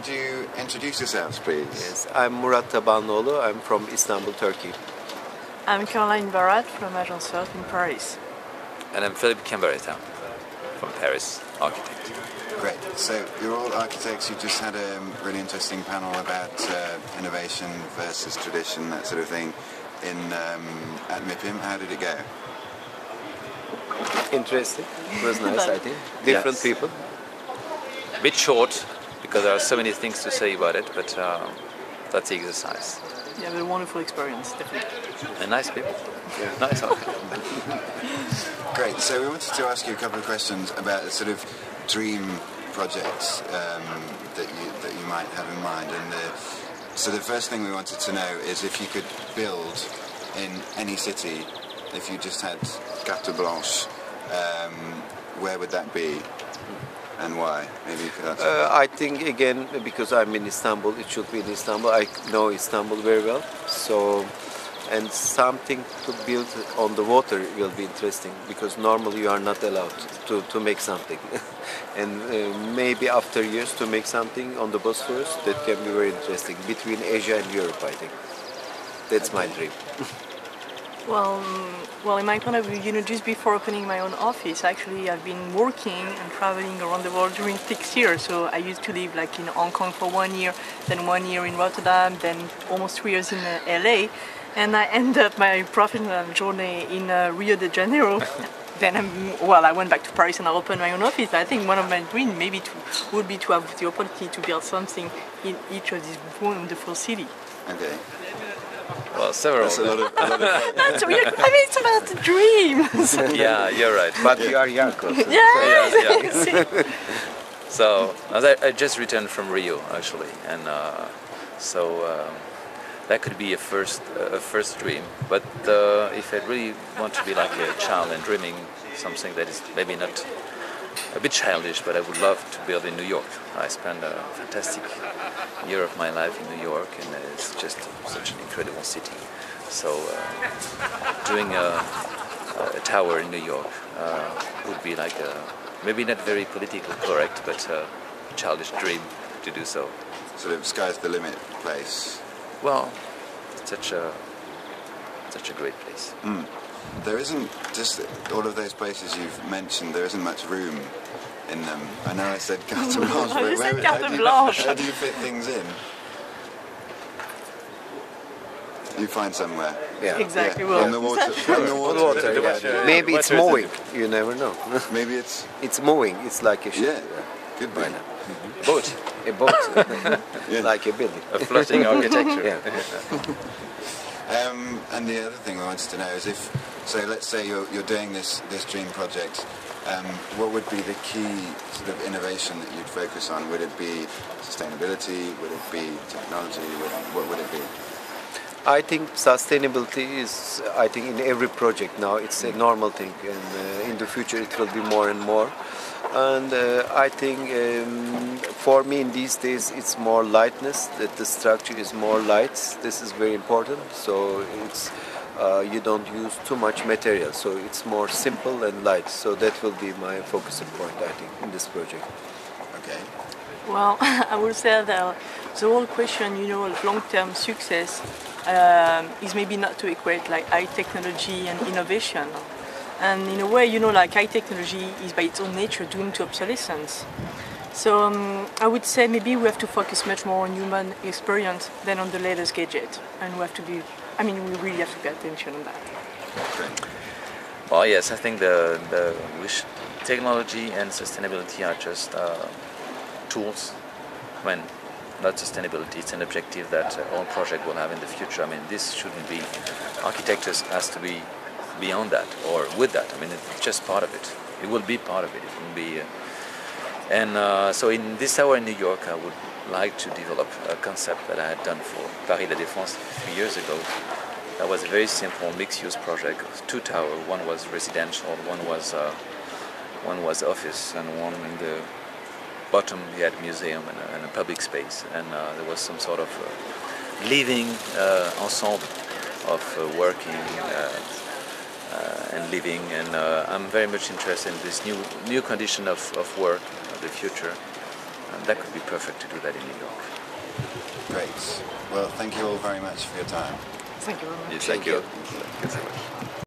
could you introduce yourselves, please? Yes, I'm Murat Tabanlioglu. I'm from Istanbul, Turkey. I'm Barat from Agence First in Paris. And I'm Philippe Chiambaretta from Paris, architect. Great. So you're all architects. You just had a really interesting panel about innovation versus tradition, that sort of thing, at MIPIM. How did it go? Interesting. It was nice, I think. Different Yes. people. A bit short, because there are so many things to say about it, but that's the exercise. Yeah, it was a wonderful experience, definitely. And nice people. Yeah. Nice architect. Great. So we wanted to ask you a couple of questions about the sort of dream projects that you might have in mind. And so the first thing we wanted to know is if you could build in any city, if you just had carte blanche, where would that be and why? Maybe you could answer. I think, again, because I'm in Istanbul, it should be in Istanbul. I know Istanbul very well. So, and something to build on the water will be interesting, because normally you are not allowed to make something. And maybe after years to make something on the Bosphorus, that can be very interesting, between Asia and Europe, I think. That's my dream. Well, in my point of view, just before opening my own office, actually I've been working and traveling around the world during 6 years. So I used to live in Hong Kong for 1 year, then 1 year in Rotterdam, then almost 3 years in LA. And I ended up my professional journey in Rio de Janeiro. Then I went back to Paris and I opened my own office. I think one of my dreams would be to have the opportunity to build something in each of these wonderful cities. Okay. Well, several. That's a lot of That's weird. I mean, it's about the dream. Yeah, you're right. But you are young. Yeah. So, I just returned from Rio, actually, and that could be a first dream. But if I really want to be like a child and dreaming something that is maybe not a bit childish, but I would love to build in New York. I spent a fantastic year of my life in New York, and it's just such an incredible city. So doing a tower in New York would be like maybe not very politically correct, but a childish dream to do so. sort of sky's the limit place. Well, it's such a great place. Mm. There isn't, just all of those places you've mentioned, there isn't much room in them. I know I said carte blanche, but You said carte blanche. how do you fit things in? You find somewhere. Yeah. Exactly. Yeah. Well, On the water. On the water. Water, yeah. Maybe it's moving. You never know. Maybe it's... It's moving. It's like a ship. Yeah. Could be. Boat. A boat. Yeah. Like a building. A floating architecture. Yeah. And the other thing I wanted to know is if, so let's say you're doing this dream project, what would be the key sort of innovation that you'd focus on? Would it be sustainability? Would it be technology? What would it be? I think sustainability is, in every project now, it's a normal thing, and in the future it will be more and more. And I think for me in these days it's more lightness, that the structure is more light. This is very important, so it's you don't use too much material, so it's more simple and light. So that will be my focusing point, I think, in this project. Okay. well, I would say that the whole question, of long-term success is maybe not to equate like high technology and innovation. And in a way, high technology is by its own nature doomed to obsolescence. So I would say maybe we have to focus much more on human experience than on the latest gadget. And we have to be, we really have to pay attention on that. Well, yes, I think technology and sustainability are just tools. Not sustainability, it's an objective that all project will have in the future. This shouldn't be, architecture has to be beyond that or with that. It's just part of it. It will be part of it. It will be, so in this tower in New York, I would like to develop a concept that I had done for Paris La Défense 3 years ago. That was a very simple mixed-use project. 2 towers. One was residential, one was office, and one in the bottom we had museum and a public space. And there was some sort of living ensemble of working and living, and I'm very much interested in this new condition of work of the future, And that could be perfect to do that in New York. Great. Well, thank you all very much for your time. Thank you very much. Thank you. Thank you. Thank you so much.